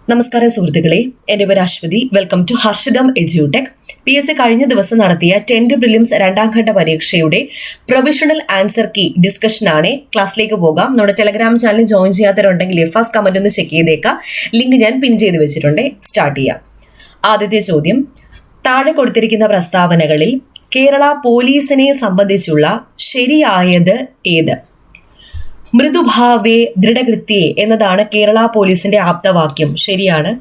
നമസ്കാരം സുഹൃത്തുക്കളെ, എൻ്റെ പേര് അശ്വതി. വെൽക്കം ടു ഹർഷിതം എജ്യൂടെക്. PSC കഴിഞ്ഞ ദിവസം നടത്തിയ 10th പ്രിലിംസ് രണ്ടാം ഘട്ട പരീക്ഷയുടെ പ്രൊവിഷണൽ ആൻസർ കീ ഡിസ്കഷൻ ആണ്. ക്ലാസ്സിലേക്ക് പോകാം. നമ്മുടെ ടെലഗ്രാം ചാനൽ ജോയിൻ ചെയ്യാത്തവരുണ്ടെങ്കിൽ ഫസ്റ്റ് കമന്റ് ഒന്ന് ചെക്ക് ചെയ്തേക്കാം. ലിങ്ക് ഞാൻ പിൻ ചെയ്ത് വെച്ചിട്ടുണ്ട്. സ്റ്റാർട്ട് ചെയ്യാം. ആദ്യത്തെ ചോദ്യം, താഴെ കൊടുത്തിരിക്കുന്ന പ്രസ്താവനകളിൽ കേരള പോലീസിനെ സംബന്ധിച്ചുള്ള ശരിയായത് ഏത്? മൃദുഭാവേ ദൃഢകൃത്യേ എന്നതാണ് കേരള പോലീസിന്റെ ആപ്തവാക്യം. ശരിയാണ്.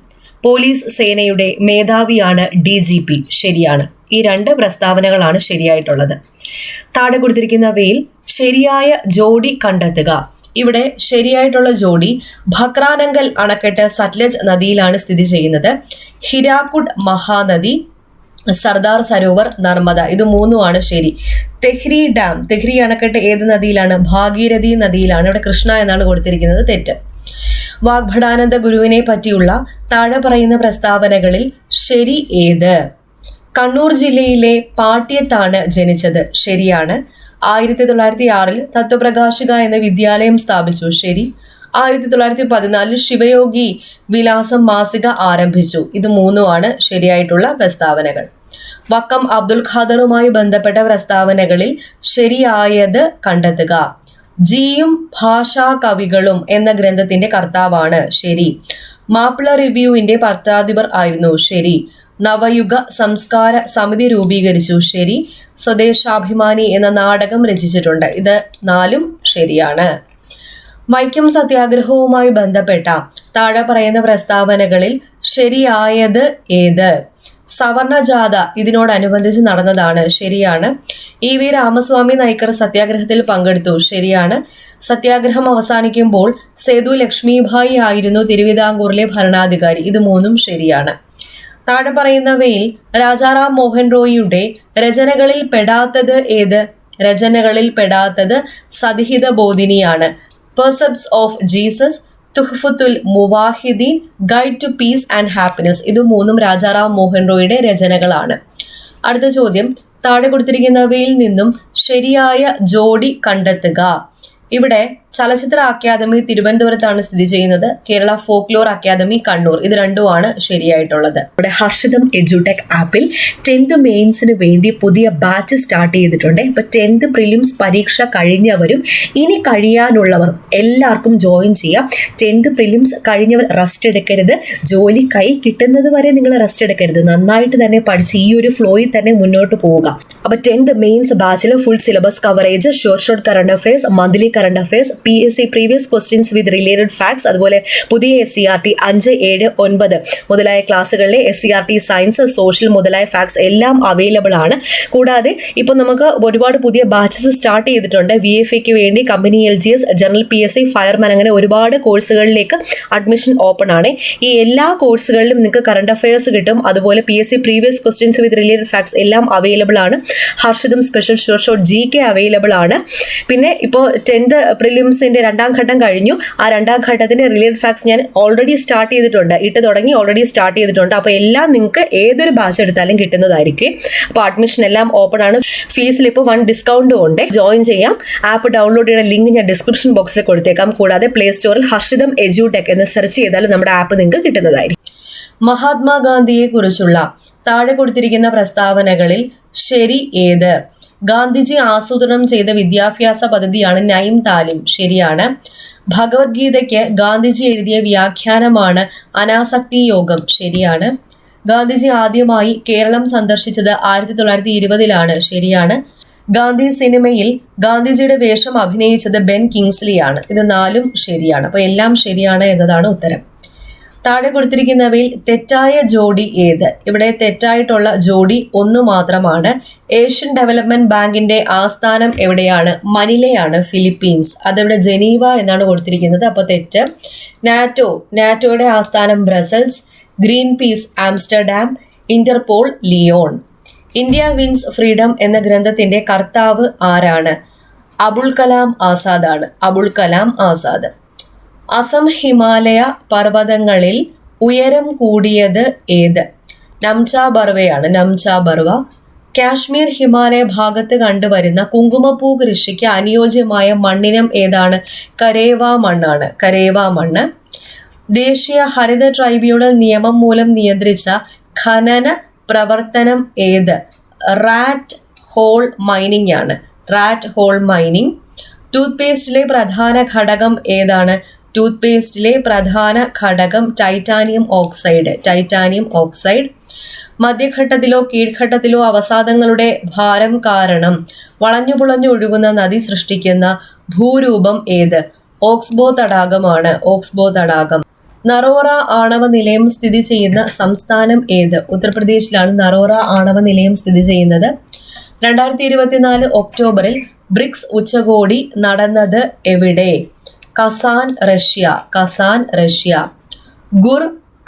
പോലീസ് സേനയുടെ മേധാവിയാണ് DGP. ശരിയാണ്. ഈ രണ്ട് പ്രസ്താവനകളാണ് ശരിയായിട്ടുള്ളത്. താഴെ കൊടുത്തിരിക്കുന്നവയിൽ ശരിയായ ജോഡി കണ്ടെത്തുക. ഇവിടെ ശരിയായിട്ടുള്ള ജോഡി ഭക്രാനങ്കൽ അണക്കെട്ട് സത്ലജ് നദിയിലാണ് സ്ഥിതി ചെയ്യുന്നത്. ഹിരാക്കുഡ് മഹാനദി, സർദാർ സരോവർ, നർമ്മദ, ഇത് മൂന്നുമാണ് ശരി. തെഹ്രി ഡാം, തെഹ്രി അണക്കെട്ട് ഏത് നദിയിലാണ്? ഭാഗീരഥി നദിയിലാണ്. ഇവിടെ കൃഷ്ണ എന്നാണ് കൊടുത്തിരിക്കുന്നത്. തെറ്റ്. വാഗ്ഭടാനന്ദ ഗുരുവിനെ പറ്റിയുള്ള താഴെ പറയുന്ന പ്രസ്താവനകളിൽ ശരി ഏത്? കണ്ണൂർ ജില്ലയിലെ പാട്യത്താണ് ജനിച്ചത്. ശരിയാണ്. 1906 തത്വപ്രകാശിക എന്ന വിദ്യാലയം സ്ഥാപിച്ചു. ശരി. 1914 ശിവയോഗി വിലാസം മാസിക ആരംഭിച്ചു. ഇത് മൂന്നുമാണ് ശരിയായിട്ടുള്ള പ്രസ്താവനകൾ. വക്കം അബ്ദുൽ ഖാദറുമായി ബന്ധപ്പെട്ട പ്രസ്താവനകളിൽ ശരിയായത് കണ്ടെത്തുക. ജിയും ഭാഷാ കവികളും എന്ന ഗ്രന്ഥത്തിന്റെ കർത്താവാണ്. ശരി. മാപ്പിള റിവ്യൂവിന്റെ പത്രാധിപർ ആയിരുന്നു. ശരി. നവയുഗ സംസ്കാര സമിതി രൂപീകരിച്ചു. ശരി. സ്വദേശാഭിമാനി എന്ന നാടകം രചിച്ചിട്ടുണ്ട്. ഇത് നാലും ശരിയാണ്. വൈക്കം സത്യാഗ്രഹവുമായി ബന്ധപ്പെട്ട താഴെ പറയുന്ന പ്രസ്താവനകളിൽ ശരിയായത് ഏത്? സവർണജാഥ ഇതിനോടനുബന്ധിച്ച് നടന്നതാണ്. ശരിയാണ്. EV രാമസ്വാമി നായ്ക്കർ സത്യാഗ്രഹത്തിൽ പങ്കെടുത്തു. ശരിയാണ്. സത്യാഗ്രഹം അവസാനിക്കുമ്പോൾ സേതു ലക്ഷ്മിഭായി ആയിരുന്നു തിരുവിതാംകൂറിലെ ഭരണാധികാരി. ഇത് മൂന്നും ശരിയാണ്. താഴെ പറയുന്നവയിൽ രാജാറാം മോഹൻ റോയിയുടെ രചനകളിൽ പെടാത്തത് ഏത്? രചനകളിൽ പെടാത്തത് സദ്ഹിത ബോധിനിയാണ്. Precepts of Jesus, Tuhfatul Muwahidin, guide to peace and happiness, ഇത് മൂന്നും രാജാറാം മോഹൻ റോയിയുടെ രചനകളാണ്. അടുത്ത ചോദ്യം, താഴെ കൊടുത്തിരിക്കുന്നവയിൽ നിന്നും ശരിയായ ജോഡി കണ്ടെത്തുക. ഇവിടെ ചലച്ചിത്ര അക്കാദമി തിരുവനന്തപുരത്താണ് സ്ഥിതി ചെയ്യുന്നത്. Kerala folklore academy Kannur. ഇത് രണ്ടുമാണ് ശരിയായിട്ടുള്ളത്. ഇവിടെ ഹർഷിതം എജ്യൂടെക് ആപ്പിൽ 10th മെയിൻസിന് വേണ്ടി പുതിയ ബാച്ച് സ്റ്റാർട്ട് ചെയ്തിട്ടുണ്ട്. ഇപ്പൊ 10th പ്രിലിംസ് പരീക്ഷ കഴിഞ്ഞവരും ഇനി കഴിയാനുള്ളവർ എല്ലാവർക്കും ജോയിൻ ചെയ്യാം. 10th പ്രിലിംസ് കഴിഞ്ഞവർ റെസ്റ്റ് എടുക്കരുത്. ജോലി കൈ കിട്ടുന്നത് വരെ നിങ്ങൾ റെസ്റ്റ് എടുക്കരുത്. നന്നായിട്ട് തന്നെ പഠിച്ച് ഈ ഒരു ഫ്ലോയിൽ തന്നെ മുന്നോട്ട് പോവുക. അപ്പൊ 10th മെയിൻസ് ബാച്ചിൽ full syllabus coverage, short current affairs, monthly current affairs, PSC previous questions with related facts, അതുപോലെ പുതിയ SCRT 5, 7, 9 മുതലായ ക്ലാസ്സുകളിലെ SCRT സയൻസ്, സോഷ്യൽ മുതലായ ഫാക്ട്സ് എല്ലാം അവൈലബിൾ ആണ്. കൂടാതെ ഇപ്പോൾ നമുക്ക് ഒരുപാട് പുതിയ ബാച്ചസ് സ്റ്റാർട്ട് ചെയ്തിട്ടുണ്ട്. VFAക്ക് വേണ്ടി company LGS, general PSC, fireman, അങ്ങനെ ഒരുപാട് കോഴ്സുകളിലേക്ക് അഡ്മിഷൻ ഓപ്പൺ ആണ്. ഈ എല്ലാ കോഴ്സുകളിലും നിങ്ങൾക്ക് കറണ്ട് അഫയേഴ്സ് കിട്ടും. അതുപോലെ PSC previous questions with related facts എല്ലാം അവൈലബിൾ ആണ്. Harshitham special short GK available ആണ്. പിന്നെ ഇപ്പോൾ 10th പ്രിലിംസിന്റെ രണ്ടാം ഘട്ടം കഴിഞ്ഞു. ആ രണ്ടാം ഘട്ടത്തിന്റെ റിലേറ്റഡ് ഫാക്ട്സ് ഞാൻ ഓൾറെഡി സ്റ്റാർട്ട് ചെയ്തിട്ടുണ്ട്. ഓൾറെഡി സ്റ്റാർട്ട് ചെയ്തിട്ടുണ്ട്. അപ്പോൾ എല്ലാം നിങ്ങൾക്ക് ഏതൊരു ബാച്ച് എടുത്താലും കിട്ടുന്നതായിരിക്കും. അപ്പോൾ അഡ്മിഷൻ എല്ലാം ഓപ്പൺ ആണ്. ഫീസിൽ ഇപ്പോൾ 1 ഡിസ്കൗണ്ടും ഉണ്ട്. ജോയിൻ ചെയ്യാം. ആപ്പ് ഡൗൺലോഡ് ചെയ്യുന്ന ലിങ്ക് ഞാൻ ഡിസ്ക്രിപ്ഷൻ ബോക്സിൽ കൊടുത്തേക്കാം. കൂടാതെ പ്ലേ സ്റ്റോറിൽ ഹർഷിതം എജ്യൂടെക് എന്ന് സെർച്ച് ചെയ്താൽ നമ്മുടെ ആപ്പ് നിങ്ങൾക്ക് കിട്ടുന്നതായിരിക്കും. മഹാത്മാഗാന്ധിയെ കുറിച്ചുള്ള താഴെ കൊടുത്തിരിക്കുന്ന പ്രസ്താവനകളിൽ ശരി ഏത്? ഗാന്ധിജി ആസൂത്രണം ചെയ്ത വിദ്യാഭ്യാസ പദ്ധതിയാണ് നൈം താലിം. ശരിയാണ്. ഭഗവത്ഗീതയ്ക്ക് ഗാന്ധിജി എഴുതിയ വ്യാഖ്യാനമാണ് അനാസക്തി യോഗം. ശരിയാണ്. ഗാന്ധിജി ആദ്യമായി കേരളം സന്ദർശിച്ചത് 1920 ശരിയാണ്. ഗാന്ധി സിനിമയിൽ ഗാന്ധിജിയുടെ വേഷം അഭിനയിച്ചത് ബെൻ കിങ്സ്ലി ആണ്. ഇത് നാലും ശരിയാണ്. അപ്പൊ എല്ലാം ശരിയാണ് എന്നതാണ് ഉത്തരം. താഴെ കൊടുത്തിരിക്കുന്നവയിൽ തെറ്റായ ജോഡി ഏത്? ഇവിടെ തെറ്റായിട്ടുള്ള ജോഡി ഒന്ന് മാത്രമാണ്. ഏഷ്യൻ ഡെവലപ്മെന്റ് ബാങ്കിന്റെ ആസ്ഥാനം എവിടെയാണ്? മനിലയാണ്, ഫിലിപ്പീൻസ്. അതിവിടെ ജനീവ എന്നാണ് കൊടുത്തിരിക്കുന്നത്. അപ്പോൾ തെറ്റ്. നാറ്റോയുടെ ആസ്ഥാനം Brussels, Greenpeace Amsterdam, Interpol Lyon. India wins freedom എന്ന ഗ്രന്ഥത്തിന്റെ കർത്താവ് ആരാണ്? അബുൾ കലാം ആസാദ് ആണ്. അബുൾ കലാം ആസാദ്. അസം ഹിമാലയ പർവ്വതങ്ങളിൽ ഉയരം കൂടിയത് ഏത്? നംച ബർവയാണ്. നംച ബർവ. കാശ്മീർ ഹിമാലയ ഭാഗത്ത് കണ്ടുവരുന്ന കുങ്കുമപ്പൂ കൃഷിക്ക് അനുയോജ്യമായ മണ്ണിനം ഏതാണ്? കരേവ മണ്ണാണ്. കരേവ മണ്ണ്. ദേശീയ ഹരിത ട്രൈബ്യൂണൽ നിയമം മൂലം നിയന്ത്രിച്ച ഖനന പ്രവർത്തനം ഏത്? റാറ്റ് ഹോൾ മൈനിങ് ആണ്. Rat hole mining. ടൂത്ത് പേസ്റ്റിലെ പ്രധാന ഘടകം ഏതാണ്? ടൂത്ത് പേസ്റ്റിലെ പ്രധാന ഘടകം ടൈറ്റാനിയം ഓക്സൈഡ്. Titanium oxide. മധ്യഘട്ടത്തിലോ കീഴ്ഘട്ടത്തിലോ അവസാദങ്ങളുടെ ഭാരം കാരണം വളഞ്ഞുപുളഞ്ഞു ഒഴുകുന്ന നദി സൃഷ്ടിക്കുന്ന ഭൂരൂപം ഏത്? ഓക്സ്ബോ തടാകമാണ്. ഓക്സ്ബോ തടാകം. നറോറ ആണവ നിലയം സ്ഥിതി ചെയ്യുന്ന സംസ്ഥാനം ഏത്? ഉത്തർപ്രദേശിലാണ് നറോറ ആണവ നിലയം സ്ഥിതി ചെയ്യുന്നത്. 2024 ഒക്ടോബറിൽ ബ്രിക്സ് ഉച്ചകോടി നടന്നത് എവിടെ? Kazan, Russia. Kazan, Russia. ഗുർ,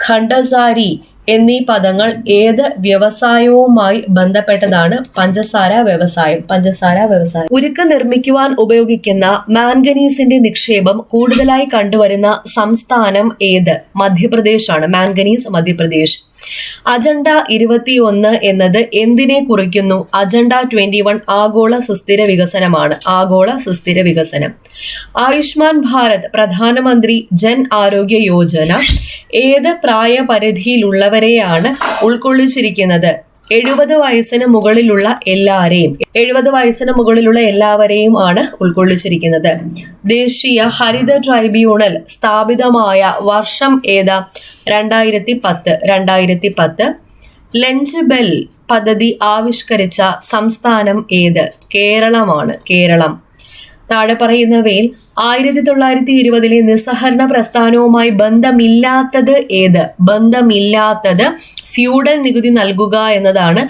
ഖണ്ഡസാരി എന്നീ പദങ്ങൾ ഏത് വ്യവസായവുമായി ബന്ധപ്പെട്ടതാണ്? പഞ്ചസാര വ്യവസായം. പഞ്ചസാര വ്യവസായം. ഉരുക്ക് നിർമ്മിക്കുവാൻ ഉപയോഗിക്കുന്ന മാംഗനീസിന്റെ നിക്ഷേപം കൂടുതലായി കണ്ടുവരുന്ന സംസ്ഥാനം ഏത്? മധ്യപ്രദേശ് ആണ്. മാംഗനീസ് മധ്യപ്രദേശ്. അജണ്ട 21 എന്നത് എന്തിനെ കുറിക്കുന്നു? അജണ്ട 21 ആഗോള സുസ്ഥിര വികസനമാണ്. ആഗോള സുസ്ഥിര വികസനം. ആയുഷ്മാൻ ഭാരത് പ്രധാനമന്ത്രി ജൻ ആരോഗ്യ യോജന ഏത് പ്രായപരിധിയിലുള്ളവരെയാണ് ഉൾക്കൊള്ളിച്ചിരിക്കുന്നത്? 70 വയസ്സിന് മുകളിലുള്ള എല്ലാവരെയും. 70 വയസ്സിന് മുകളിലുള്ള എല്ലാവരെയും ആണ് ഉൾക്കൊള്ളിച്ചിരിക്കുന്നത്. ദേശീയ ഹരിത ട്രൈബ്യൂണൽ സ്ഥാപിതമായ വർഷം ഏതാ? 2010. 2010. ലഞ്ച് ബെൽ പദ്ധതി ആവിഷ്കരിച്ച സംസ്ഥാനം ഏത്? കേരളമാണ്. കേരളം. താഴെ പറയുന്നവയിൽ 1920 നിസ്സഹരണ പ്രസ്ഥാനവുമായി ബന്ധമില്ലാത്തത് ഏത്? ബന്ധമില്ലാത്തത് ഫ്യൂഡൽ നികുതി നൽകുക എന്നതാണ്.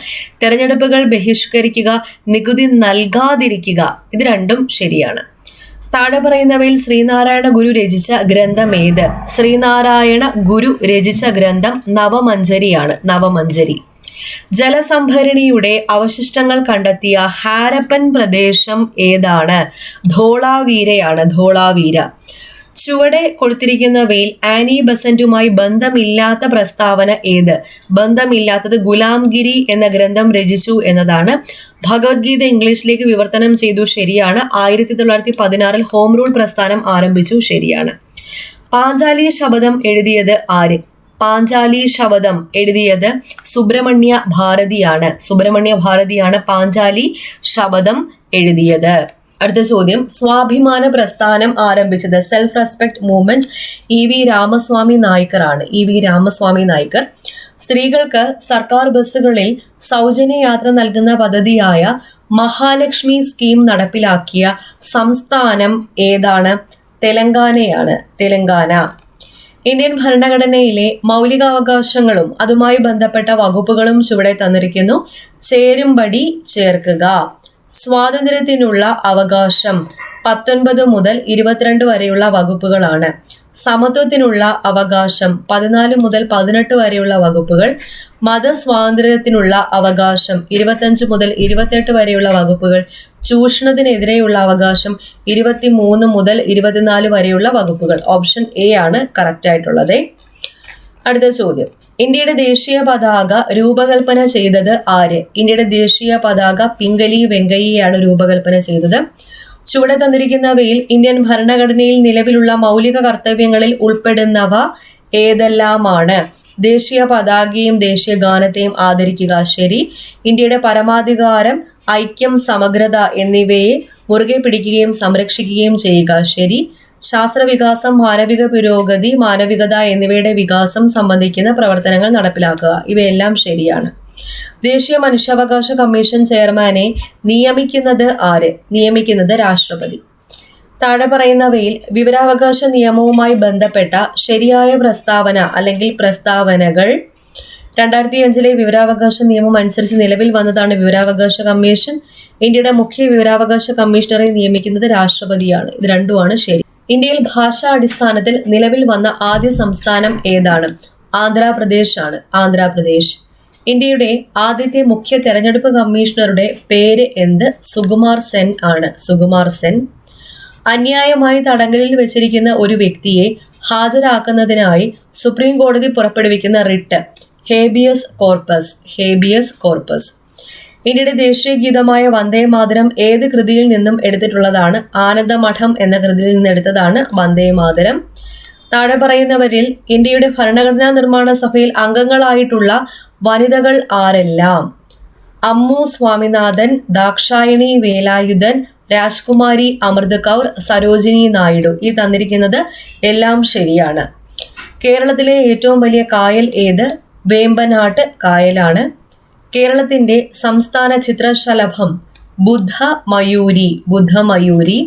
തെരഞ്ഞെടുപ്പുകൾ ബഹിഷ്കരിക്കുക, നികുതി നൽകാതിരിക്കുക, ഇത് രണ്ടും ശരിയാണ്. താഴെ പറയുന്നവയിൽ ശ്രീനാരായണ ഗുരു രചിച്ച ഗ്രന്ഥം ഏത്? ശ്രീനാരായണ ഗുരു രചിച്ച ഗ്രന്ഥം നവമഞ്ജരിയാണ്. നവമഞ്ജരി. ജലസംഭരണിയുടെ അവശിഷ്ടങ്ങൾ കണ്ടെത്തിയ ഹാരപ്പൻ പ്രദേശം ഏതാണ്? ധോളാവീരയാണ്. ധോളാവീര. ചുവടെ കൊടുത്തിരിക്കുന്നവയിൽ ആനി ബസന്റുമായി ബന്ധമില്ലാത്ത പ്രസ്താവന ഏത്? ബന്ധമില്ലാത്തത് ഗുലാംഗിരി എന്ന ഗ്രന്ഥം രചിച്ചു എന്നതാണ്. ഭഗവത്ഗീത ഇംഗ്ലീഷിലേക്ക് വിവർത്തനം ചെയ്തു. ശരിയാണ്. 1916 ഹോം റൂൾ പ്രസ്ഥാനം ആരംഭിച്ചു. ശരിയാണ്. പാഞ്ചാലി ശബദം എഴുതിയത് ആര്? പാഞ്ചാലി ശബദം എഴുതിയത് സുബ്രഹ്മണ്യ ഭാരതിയാണ്. സുബ്രഹ്മണ്യ ഭാരതിയാണ് പാഞ്ചാലി ശബദം എഴുതിയത്. അടുത്ത ചോദ്യം, സ്വാഭിമാന പ്രസ്ഥാനം ആരംഭിച്ചത്? Self respect movement EV Ramaswamy Naicker ആണ്. EV രാമസ്വാമി നായ്ക്കർ. സ്ത്രീകൾക്ക് സർക്കാർ ബസ്സുകളിൽ സൗജന്യ യാത്ര നൽകുന്ന പദ്ധതിയായ മഹാലക്ഷ്മി സ്കീം നടപ്പിലാക്കിയ സംസ്ഥാനം ഏതാണ്? തെലങ്കാനയാണ്. തെലങ്കാന. ഇന്ത്യൻ ഭരണഘടനയിലെ മൗലികാവകാശങ്ങളും അതുമായി ബന്ധപ്പെട്ട വകുപ്പുകളും ചുവടെ തന്നിരിക്കുന്നു. ചേരുംപടി ചേർക്കുക. സ്വാതന്ത്ര്യത്തിനുള്ള അവകാശം 19 മുതൽ 22 വരെയുള്ള വകുപ്പുകളാണ്. സമത്വത്തിനുള്ള അവകാശം 14 മുതൽ 18 വരെയുള്ള വകുപ്പുകൾ. മതസ്വാതന്ത്ര്യത്തിനുള്ള അവകാശം 25 മുതൽ 28 വരെയുള്ള വകുപ്പുകൾ. ചൂഷണത്തിനെതിരെയുള്ള അവകാശം 23 മുതൽ 24 വരെയുള്ള വകുപ്പുകൾ. ഓപ്ഷൻ എ ആണ് കറക്റ്റ് ആയിട്ടുള്ളത്. അടുത്ത ചോദ്യം, ഇന്ത്യയുടെ ദേശീയ പതാക രൂപകൽപ്പന ചെയ്തത് ആര്? ഇന്ത്യയുടെ ദേശീയ പതാക പിംഗലി വെങ്കയ്യയാണ് രൂപകൽപ്പന ചെയ്തത്. ചുവടെ തന്നിരിക്കുന്നവയിൽ ഇന്ത്യൻ ഭരണഘടനയിൽ നിലവിലുള്ള മൗലിക കർത്തവ്യങ്ങളിൽ ഉൾപ്പെടുന്നവ ഏതെല്ലാമാണ്? ദേശീയ പതാകയും ദേശീയ ഗാനത്തെയും ആദരിക്കുക. ശരി. ഇന്ത്യയുടെ പരമാധികാരം, ഐക്യം, സമഗ്രത എന്നിവയെ മുറുകെ പിടിക്കുകയും സംരക്ഷിക്കുകയും ചെയ്യുക. ശരി. ശാസ്ത്രവികാസം, മാനവിക പുരോഗതി, മാനവികത എന്നിവയുടെ വികാസം സംബന്ധിക്കുന്ന പ്രവർത്തനങ്ങൾ നടപ്പിലാക്കുക. ഇവയെല്ലാം ശരിയാണ്. ദേശീയ മനുഷ്യാവകാശ കമ്മീഷൻ ചെയർമാനെ നിയമിക്കുന്നത് ആര്? നിയമിക്കുന്നത് രാഷ്ട്രപതി. താഴെ പറയുന്നവയിൽ വിവരാവകാശ നിയമവുമായി ബന്ധപ്പെട്ട ശരിയായ പ്രസ്താവന അല്ലെങ്കിൽ പ്രസ്താവനകൾ. 2005 വിവരാവകാശ നിയമം അനുസരിച്ച് നിലവിൽ വന്നതാണ് വിവരാവകാശ കമ്മീഷൻ. ഇന്ത്യയുടെ മുഖ്യ വിവരാവകാശ കമ്മീഷണറെ നിയമിക്കുന്നത് രാഷ്ട്രപതിയാണ്. ഇത് രണ്ടുമാണ് ശരി. ഇന്ത്യയിൽ ഭാഷാ അടിസ്ഥാനത്തിൽ നിലവിൽ വന്ന ആദ്യ സംസ്ഥാനം ഏതാണ്? ആന്ധ്രാപ്രദേശ് ആണ്. ആന്ധ്രാപ്രദേശ്. ഇന്ത്യയുടെ ആദ്യത്തെ മുഖ്യ തെരഞ്ഞെടുപ്പ് കമ്മീഷണറുടെ പേര് എന്ത്? സുകുമാർ സെൻ ആണ്. സുകുമാർ സെൻ. അന്യായമായി തടങ്കലിൽ വെച്ചിരിക്കുന്ന ഒരു വ്യക്തിയെ ഹാജരാക്കുന്നതിനായി സുപ്രീം കോടതി പുറപ്പെടുവിക്കുന്ന writ habeas corpus. Habeas corpus. ഇന്ത്യയുടെ ദേശീയ ഗീതമായ വന്ദേ മാതരം ഏത് കൃതിയിൽ നിന്നും എടുത്തിട്ടുള്ളതാണ്? ആനന്ദമഠം എന്ന കൃതിയിൽ നിന്ന് എടുത്തതാണ് വന്ദേ മാതരം. താഴെ പറയുന്നവരിൽ ഇന്ത്യയുടെ ഭരണഘടനാ നിർമ്മാണ സഭയിൽ അംഗങ്ങളായിട്ടുള്ള വനിതകൾ ആരെല്ലാം? അമ്മു സ്വാമിനാഥൻ, ദാക്ഷായണി വേലായുധൻ, രാജ്കുമാരി അമൃത് കൗർ, സരോജിനി നായിഡു. ഈ തന്നിരിക്കുന്നത് എല്ലാം ശരിയാണ്. കേരളത്തിലെ ഏറ്റവും വലിയ കായൽ ഏത്? വേമ്പനാട്ട് കായലാണ്. കേരളത്തിന്റെ സംസ്ഥാന ചിത്രശലഭം ബുദ്ധമയൂരി.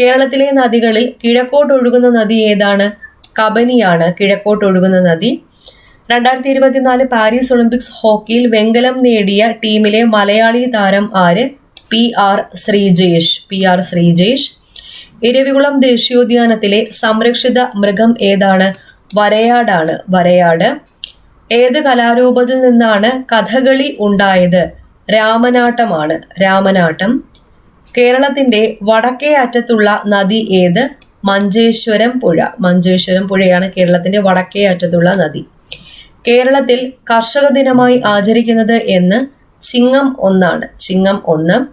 കേരളത്തിലെ നദികളിൽ കിഴക്കോട്ടൊഴുകുന്ന നദി ഏതാണ്? കബനിയാണ് കിഴക്കോട്ടൊഴുകുന്ന നദി. 2024 പാരീസ് ഒളിമ്പിക്സ് ഹോക്കിയിൽ വെങ്കലം നേടിയ ടീമിലെ മലയാളി താരം ആര്? PR ശ്രീജേഷ്. ഇരവികുളം ദേശീയോദ്യാനത്തിലെ സംരക്ഷിത മൃഗം ഏതാണ്? വരയാടാണ്. വരയാട്. ഏത് കലാരൂപത്തിൽ നിന്നാണ് കഥകളി ഉണ്ടായത്? രാമനാട്ടമാണ്. രാമനാട്ടം. കേരളത്തിന്റെ വടക്കേ അറ്റത്തുള്ള നദി ഏത്? മഞ്ചേശ്വരം പുഴയാണ് കേരളത്തിന്റെ വടക്കേ അറ്റത്തുള്ള നദി. കേരളത്തിൽ കർഷക ദിനമായി ആചരിക്കുന്നത് എന്ന്? ചിങ്ങം 1.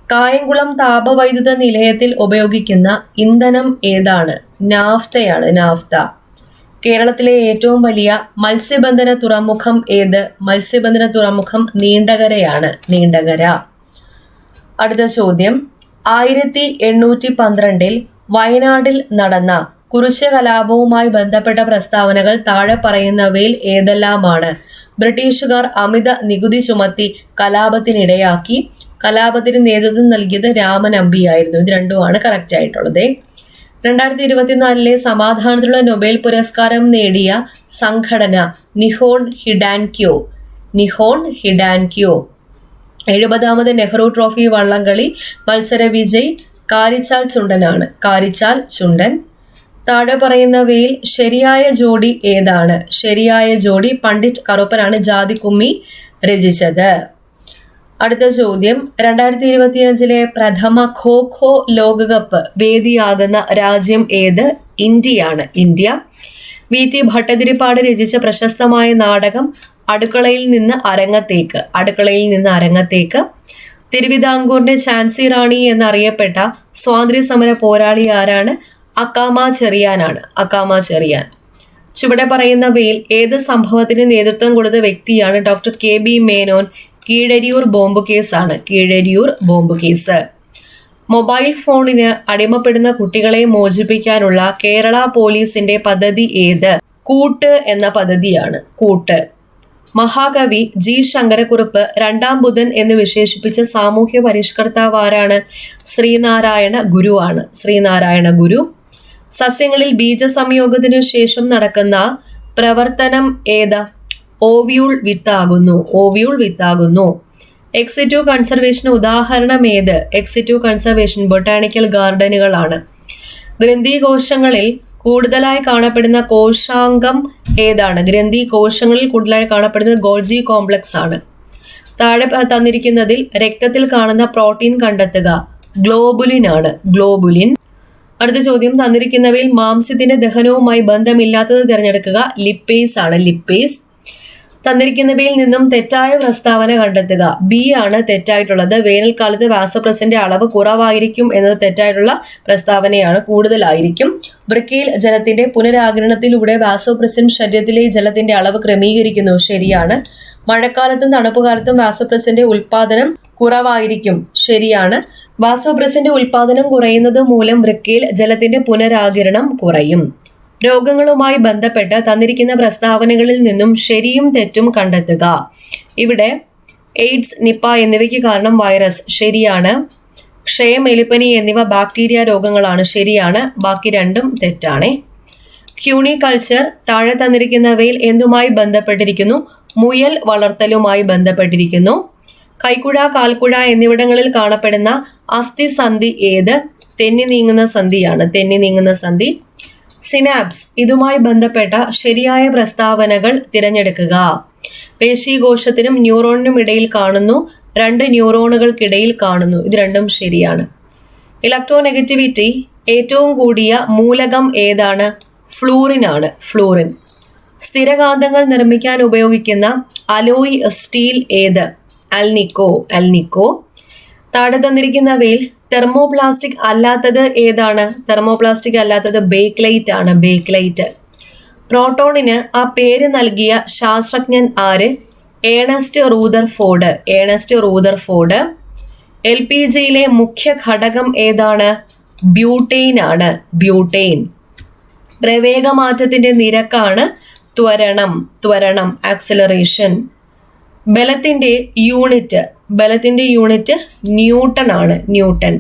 കായംകുളം താപവൈദ്യുത നിലയത്തിൽ ഉപയോഗിക്കുന്ന ഇന്ധനം ഏതാണ്? നാഫ്ത. കേരളത്തിലെ ഏറ്റവും വലിയ മത്സ്യബന്ധന തുറമുഖം ഏത്? മത്സ്യബന്ധന തുറമുഖം നീണ്ടകരയാണ്. നീണ്ടകര. അടുത്ത ചോദ്യം, 1812 വയനാട്ടിൽ നടന്ന കുറിച്യ കലാപവുമായി ബന്ധപ്പെട്ട പ്രസ്താവനകൾ താഴെ പറയുന്നവയിൽ ഏതെല്ലാമാണ്? ബ്രിട്ടീഷുകാർ അമിത നികുതി ചുമത്തി കലാപത്തിനിടയാക്കി. കലാപത്തിന് നേതൃത്വം നൽകിയത് രാമൻ അമ്പിയായിരുന്നു. ഇത് രണ്ടുമാണ് കറക്റ്റ് ആയിട്ടുള്ളത്. 2024 സമാധാനത്തിനുള്ള നൊബേൽ പുരസ്കാരം നേടിയ സംഘടന നിഹോൺ ഹിഡാൻക്യോ. 70ാമത് നെഹ്റു ട്രോഫി വള്ളംകളി മത്സര വിജയ് കാരിച്ചാൽ ചുണ്ടൻ. താഴെ പറയുന്നവയിൽ ശരിയായ ജോഡി ഏതാണ്? ശരിയായ ജോഡി പണ്ഡിറ്റ് കറുപ്പനാണ് ജാതിക്കുമ്മി രചിച്ചത്. അടുത്ത ചോദ്യം, 2025 പ്രഥമ ഖോ ലോകകപ്പ് വേദിയാകുന്ന രാജ്യം ഏത്? ഇന്ത്യയാണ്. ഇന്ത്യ. VT ഭട്ടതിരിപ്പാട് രചിച്ച പ്രശസ്തമായ നാടകം അടുക്കളയിൽ നിന്ന് അരങ്ങത്തേക്ക്. തിരുവിതാംകൂറിന്റെ ഝാൻസി റാണി എന്നറിയപ്പെട്ട സ്വാതന്ത്ര്യ സമര പോരാളി ആരാണ്? അക്കാമ ചെറിയാൻ. ചുവടെ പറയുന്നവയിൽ ഏത് സംഭവത്തിന് നേതൃത്വം കൊടുത്ത വ്യക്തിയാണ്? Doctor KB Menon. Keezhariyur bomb case. Mobile ഫോണിന് അടിമപ്പെടുന്ന കുട്ടികളെ മോചിപ്പിക്കാനുള്ള കേരള പോലീസിന്റെ പദ്ധതി ഏത്? കൂട്ട് എന്ന പദ്ധതിയാണ്. മഹാകവി G. ശങ്കരക്കുറുപ്പ് 2ാം ബുധൻ എന്ന് വിശേഷിപ്പിച്ച സാമൂഹ്യ പരിഷ്കർത്താവ് ആരാണ്? ശ്രീനാരായണ ഗുരു. സസ്യങ്ങളിൽ ബീജസംയോഗത്തിനു ശേഷം നടക്കുന്ന പ്രവർത്തനം ഏത്? ഓവ്യൂൾ വിത്താകുന്നു. എക്സിറ്റീവ് കൺസർവേഷന് ഉദാഹരണം ഏത്? എക്സിറ്റീവ് കൺസർവേഷൻ ബൊട്ടാണിക്കൽ ഗാർഡനുകളാണ്. ഗ്രന്ഥികോശങ്ങളിൽ കൂടുതലായി കാണപ്പെടുന്ന കോശാംഗം ഏതാണ്? ഗ്രന്ഥികോശങ്ങളിൽ കൂടുതലായി കാണപ്പെടുന്നത് ഗോൾജി കോംപ്ലക്സ് ആണ്. താഴെ തന്നിരിക്കുന്നതിൽ രക്തത്തിൽ കാണുന്ന പ്രോട്ടീൻ കണ്ടെത്തുക. ഗ്ലോബുലിൻ. അടുത്ത ചോദ്യം, തന്നിരിക്കുന്നവയിൽ മാംസ്യത്തിന്റെ ദഹനവുമായി ബന്ധമില്ലാത്തത് തിരഞ്ഞെടുക്കുക. ലിപ്പേസ്. തന്നിരിക്കുന്നവയിൽ നിന്നും തെറ്റായ പ്രസ്താവന കണ്ടെത്തുക. B ആണ് തെറ്റായിട്ടുള്ളത്. വേനൽക്കാലത്ത് വാസോപ്രസിന്റെ അളവ് കുറവായിരിക്കും എന്നത് തെറ്റായിട്ടുള്ള പ്രസ്താവനയാണ്. കൂടുതലായിരിക്കും. വൃക്കയിൽ ജലത്തിന്റെ പുനരാഗിരണത്തിലൂടെ വാസോപ്രസിൻ ശരീരത്തിലെ ജലത്തിന്റെ അളവ് ക്രമീകരിക്കുന്നു. ശരിയാണ്. മഴക്കാലത്തും തണുപ്പുകാലത്തും വാസോപ്രസിന്റെ ഉൽപാദനം കുറവായിരിക്കും. ശരിയാണ്. വാസോപ്രസിന്റെ ഉൽപാദനം കുറയുന്നത് മൂലം വൃക്കയിൽ ജലത്തിന്റെ പുനരാഗിരണം കുറയും. രോഗങ്ങളുമായി ബന്ധപ്പെട്ട് തന്നിരിക്കുന്ന പ്രസ്താവനകളിൽ നിന്നും ശരിയും തെറ്റും കണ്ടെത്തുക. ഇവിടെ എയ്ഡ്സ്, നിപ്പ എന്നിവയ്ക്ക് കാരണം വൈറസ്. ശരിയാണ്. ക്ഷയം, എലിപ്പനി എന്നിവ ബാക്ടീരിയ രോഗങ്ങളാണ്. ശരിയാണ്. ബാക്കി രണ്ടും തെറ്റാണ്. ക്യൂണികൾച്ചർ താഴെ തന്നിരിക്കുന്നവയിൽ എന്തുമായി ബന്ധപ്പെട്ടിരിക്കുന്നു? മുയൽ വളർത്തലുമായി ബന്ധപ്പെട്ടിരിക്കുന്നു. കൈക്കുഴ, കാൽക്കുഴ എന്നിവിടങ്ങളിൽ കാണപ്പെടുന്ന അസ്ഥിസന്ധി ഏത്? തെന്നി നീങ്ങുന്ന സന്ധി. സിനാപ്സ് ഇതുമായി ബന്ധപ്പെട്ട ശരിയായ പ്രസ്താവനകൾ തിരഞ്ഞെടുക്കുക. പേശീകോശത്തിനും ന്യൂറോണിനും ഇടയിൽ കാണുന്നു. 2 ന്യൂറോണുകൾക്കിടയിൽ കാണുന്നു. ഇത് രണ്ടും ശരിയാണ്. ഇലക്ട്രോനെഗറ്റിവിറ്റി ഏറ്റവും കൂടിയ മൂലകം ഏതാണ്? ഫ്ലൂറിൻ. സ്ഥിരകാന്തങ്ങൾ നിർമ്മിക്കാൻ ഉപയോഗിക്കുന്ന അലോയ് സ്റ്റീൽ ഏത്? അൽനിക്കോ. താഴെ തന്നിരിക്കുന്നവയിൽ തെർമോപ്ലാസ്റ്റിക് അല്ലാത്തത് ഏതാണ്? തെർമോപ്ലാസ്റ്റിക് അല്ലാത്തത് ബേക്ക്ലൈറ്റ് ആണ്. ബേക്ക്ലൈറ്റ്. പ്രോട്ടോണിന് ആ പേര് നൽകിയ ശാസ്ത്രജ്ഞൻ ആര്? Ernest Rutherford. Ernest Rutherford. LPGയിലെ മുഖ്യ ഘടകം ഏതാണ്? ബ്യൂട്ടെയിൻ ആണ്. ബ്യൂട്ടെയിൻ. പ്രവേഗമാറ്റത്തിന്റെ നിരക്കാണ് ത്വരണം. ത്വരണം, ആക്സിലറേഷൻ. ബലത്തിന്റെ യൂണിറ്റ് ന്യൂട്ടൺ ആണ്. ന്യൂട്ടൺ.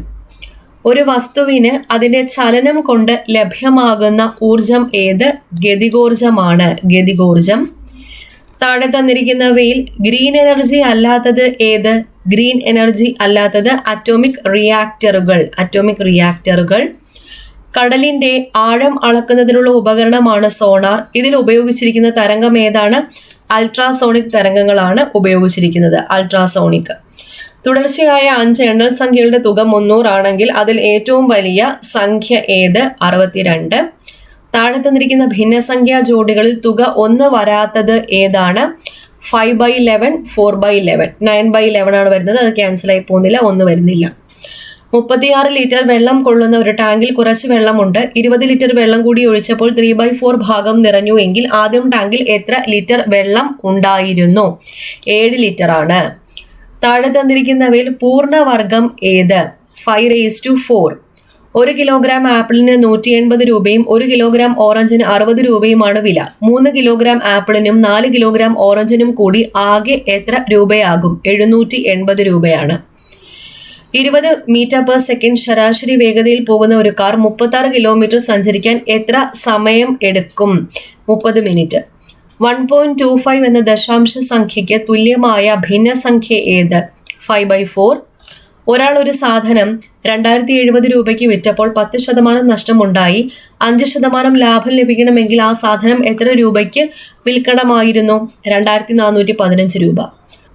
ഒരു വസ്തുവിന് അതിന്റെ ചലനം കൊണ്ട് ലഭ്യമാകുന്ന ഊർജം ഏത്? ഗതികോർജമാണ്. ഗതികോർജം. താഴെ തന്നിരിക്കുന്നവയിൽ ഗ്രീൻ എനർജി അല്ലാത്തത് ഏത്? ഗ്രീൻ എനർജി അല്ലാത്തത് അറ്റോമിക് റിയാക്ടറുകൾ. അറ്റോമിക് റിയാക്ടറുകൾ. കടലിന്റെ ആഴം അളക്കുന്നതിനുള്ള ഉപകരണമാണ് സോണാർ. ഇതിൽ ഉപയോഗിച്ചിരിക്കുന്ന തരംഗം ഏതാണ്? അൾട്രാസോണിക് തരംഗങ്ങളാണ് ഉപയോഗിച്ചിരിക്കുന്നത്. അൾട്രാസോണിക്. തുടർച്ചയായ 5 എണ്ണൽ സംഖ്യകളുടെ തുക 300 ആണെങ്കിൽ അതിൽ ഏറ്റവും വലിയ സംഖ്യ ഏത്? 62. താഴെ തന്നിരിക്കുന്ന ഭിന്നസംഖ്യാ ജോഡികളിൽ തുക 1 വരാത്തത് ഏതാണ്? 5/11, 4/11. 9/11 ആണ് വരുന്നത്. അത് ക്യാൻസൽ ആയി പോകുന്നില്ല. 1 വരുന്നില്ല. 36 ലിറ്റർ വെള്ളം കൊള്ളുന്ന ഒരു ടാങ്കിൽ കുറച്ച് വെള്ളമുണ്ട്. 20 ലിറ്റർ വെള്ളം കൂടി ഒഴിച്ചപ്പോൾ 3/4 ഭാഗം നിറഞ്ഞു എങ്കിൽ ആദ്യം ടാങ്കിൽ എത്ര ലിറ്റർ വെള്ളം ഉണ്ടായിരുന്നു? 7 ലിറ്റർ ആണ്. താഴെ തന്നിരിക്കുന്നവയിൽ പൂർണ്ണവർഗം ഏത്? 5/4. 1 കിലോഗ്രാം ആപ്പിളിന് 180 രൂപയും 1 കിലോഗ്രാം ഓറഞ്ചിന് 60 രൂപയുമാണ് വില. 3 കിലോഗ്രാം ആപ്പിളിനും 4 കിലോഗ്രാം ഓറഞ്ചിനും കൂടി ആകെ എത്ര രൂപയാകും? 780 രൂപയാണ്. 20 മീറ്റർ പെർ സെക്കൻഡ് ശരാശരി വേഗതയിൽ പോകുന്ന ഒരു കാർ 36 കിലോമീറ്റർ സഞ്ചരിക്കാൻ എത്ര സമയം എടുക്കും? 30 മിനിറ്റ്. 1.25 എന്ന ദശാംശ സംഖ്യയ്ക്ക് തുല്യമായ ഭിന്നസംഖ്യ ഏത്? 5/4. ഒരാൾ ഒരു സാധനം 2070 രൂപയ്ക്ക് വിറ്റപ്പോൾ 10% നഷ്ടമുണ്ടായി. 5% ലാഭം ലഭിക്കണമെങ്കിൽ ആ സാധനം എത്ര രൂപയ്ക്ക് വിൽക്കണമായിരുന്നു? 2415 രൂപ.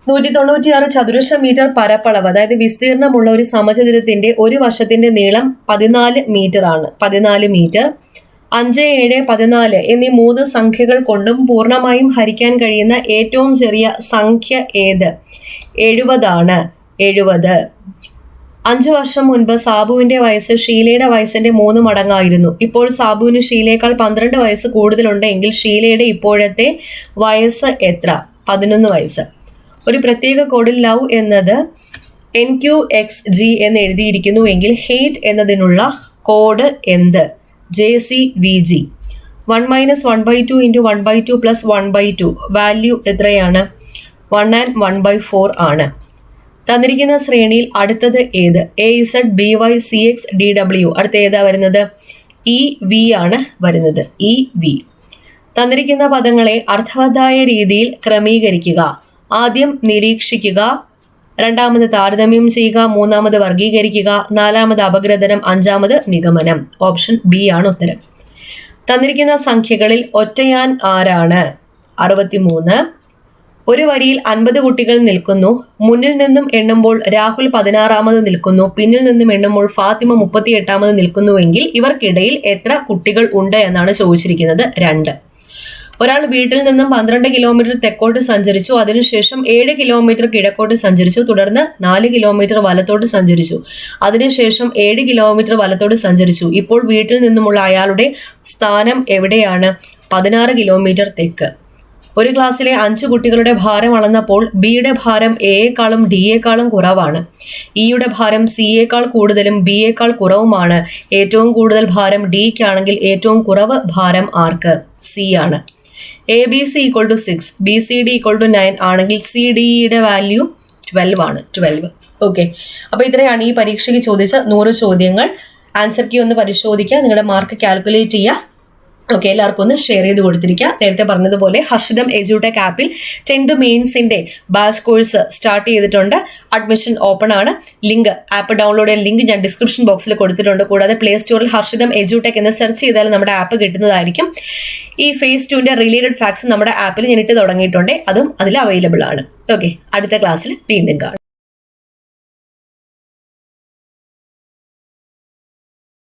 196 ചതുരശ്ര മീറ്റർ പരപ്പളവ്, അതായത് വിസ്തീർണമുള്ള ഒരു സമചതുരത്തിന്റെ ഒരു വശത്തിന്റെ നീളം 14 മീറ്റർ ആണ്. 14 മീറ്റർ. 5, 7, 14 എന്നീ 3 സംഖ്യകൾ കൊണ്ടും പൂർണ്ണമായും ഹരിക്കാൻ കഴിയുന്ന ഏറ്റവും ചെറിയ സംഖ്യ ഏത്? 70 ആണ്. 70. 5 വർഷം മുൻപ് സാബുവിന്റെ വയസ്സ് ഷീലയുടെ വയസ്സിന്റെ 3 മടങ്ങായിരുന്നു. ഇപ്പോൾ സാബുവിന് ഷീലയേക്കാൾ 12 വയസ്സ് കൂടുതലുണ്ട് എങ്കിൽ ഷീലയുടെ ഇപ്പോഴത്തെ വയസ്സ് എത്ര? 11 വയസ്സ്. ഒരു പ്രത്യേക കോഡിൽ ലവ് എന്നത് NQXG എന്ന് എഴുതിയിരിക്കുന്നു എങ്കിൽ ഹെയ്റ്റ് എന്നതിനുള്ള കോഡ് എന്ത്? JCVG. 1 - 1/2 × 1/2 + 1/2 വാല്യൂ എത്രയാണ്? 1 and 1/4 ആണ്. തന്നിരിക്കുന്ന ശ്രേണിയിൽ അടുത്തത് ഏത്? AZ, BY, CX, DW. അടുത്ത ഏതാ വരുന്നത്? EV ആണ് വരുന്നത്. EV. തന്നിരിക്കുന്ന പദങ്ങളെ അർത്ഥവത്തായ രീതിയിൽ ക്രമീകരിക്കുക. ആദ്യം നിരീക്ഷിക്കുക, രണ്ടാമത് താരതമ്യം ചെയ്യുക, മൂന്നാമത് വർഗീകരിക്കുക, നാലാമത് അപഗ്രഥനം, അഞ്ചാമത് നിഗമനം. ഓപ്ഷൻ ബി ആണ് ഉത്തരം. തന്നിരിക്കുന്ന സംഖ്യകളിൽ ഒറ്റയാൻ ആരാണ്? 63. ഒരു വരിയിൽ 50 കുട്ടികൾ നിൽക്കുന്നു. മുന്നിൽ നിന്നും എണ്ണുമ്പോൾ രാഹുൽ 16ാമത് നിൽക്കുന്നു. പിന്നിൽ നിന്നും എണ്ണുമ്പോൾ ഫാത്തിമ 38ാമത് നിൽക്കുന്നുവെങ്കിൽ ഇവർക്കിടയിൽ എത്ര കുട്ടികൾ ഉണ്ട് എന്നാണ് ചോദിച്ചിരിക്കുന്നത്. 2. ഒരാൾ വീട്ടിൽ നിന്നും 12 കിലോമീറ്റർ തെക്കോട്ട് സഞ്ചരിച്ചു. അതിനുശേഷം 7 കിലോമീറ്റർ കിഴക്കോട്ട് സഞ്ചരിച്ചു. തുടർന്ന് 4 കിലോമീറ്റർ വലത്തോട്ട് സഞ്ചരിച്ചു. അതിനുശേഷം 7 കിലോമീറ്റർ വലത്തോട്ട് സഞ്ചരിച്ചു. ഇപ്പോൾ വീട്ടിൽ നിന്നുമുള്ള അയാളുടെ സ്ഥാനം എവിടെയാണ്? 16 കിലോമീറ്റർ തെക്ക്. ഒരു ക്ലാസ്സിലെ 5 കുട്ടികളുടെ ഭാരം അളന്നപ്പോൾ ബിയുടെ ഭാരം എയേക്കാളും ഡിയേക്കാളും കുറവാണ്. ഇയുടെ ഭാരം സിയേക്കാൾ കൂടുതലും ബിയേക്കാൾ കുറവുമാണ്. ഏറ്റവും കൂടുതൽ ഭാരം ഡിക്കാണെങ്കിൽ ഏറ്റവും കുറവ് ഭാരം ആർക്ക്? സി ആണ്. ABC = 6, BCD = 9 ആണെങ്കിൽ CDയുടെ വാല്യൂ 12 ആണ്. 12. ഓക്കെ, അപ്പോൾ ഇത്രയാണ് ഈ പരീക്ഷയ്ക്ക് ചോദിച്ച 100 ചോദ്യങ്ങൾ. ആൻസർ കീ ഒന്ന് പരിശോധിക്കുക, നിങ്ങളുടെ മാർക്ക് കാൽക്കുലേറ്റ് ചെയ്യുക. ഓക്കെ, എല്ലാവർക്കും ഒന്ന് ഷെയർ ചെയ്ത് കൊടുത്തിരിക്കുക. നേരത്തെ പറഞ്ഞതുപോലെ ഹർഷിതം എജ്യൂടെക് ആപ്പിൽ 10th മെയിൻസിന്റെ ബാച്ച് കോഴ്സ് സ്റ്റാർട്ട് ചെയ്തിട്ടുണ്ട്. അഡ്മിഷൻ ഓപ്പൺ ആണ്. ലിങ്ക്, ആപ്പ് ഡൗൺലോഡ് ചെയ്യാൻ ലിങ്ക് ഞാൻ ഡിസ്ക്രിപ്ഷൻ ബോക്സിൽ കൊടുത്തിട്ടുണ്ട്. കൂടാതെ പ്ലേ സ്റ്റോറിൽ ഹർഷിതം എജ്യൂടെക് എന്ന് സെർച്ച് ചെയ്താൽ നമ്മുടെ ആപ്പ് കിട്ടുന്നതായിരിക്കും. ഈ phase 2ന്റെ റിലേറ്റഡ് ഫാക്ട്സ് നമ്മുടെ ആപ്പിൽ ഞാൻ ഇട്ട് തുടങ്ങിയിട്ടുണ്ട്. അതും അതിൽ അവൈലബിൾ ആണ്. ഓക്കെ, അടുത്ത ക്ലാസ്സിൽ വീണ്ടും കാണാം.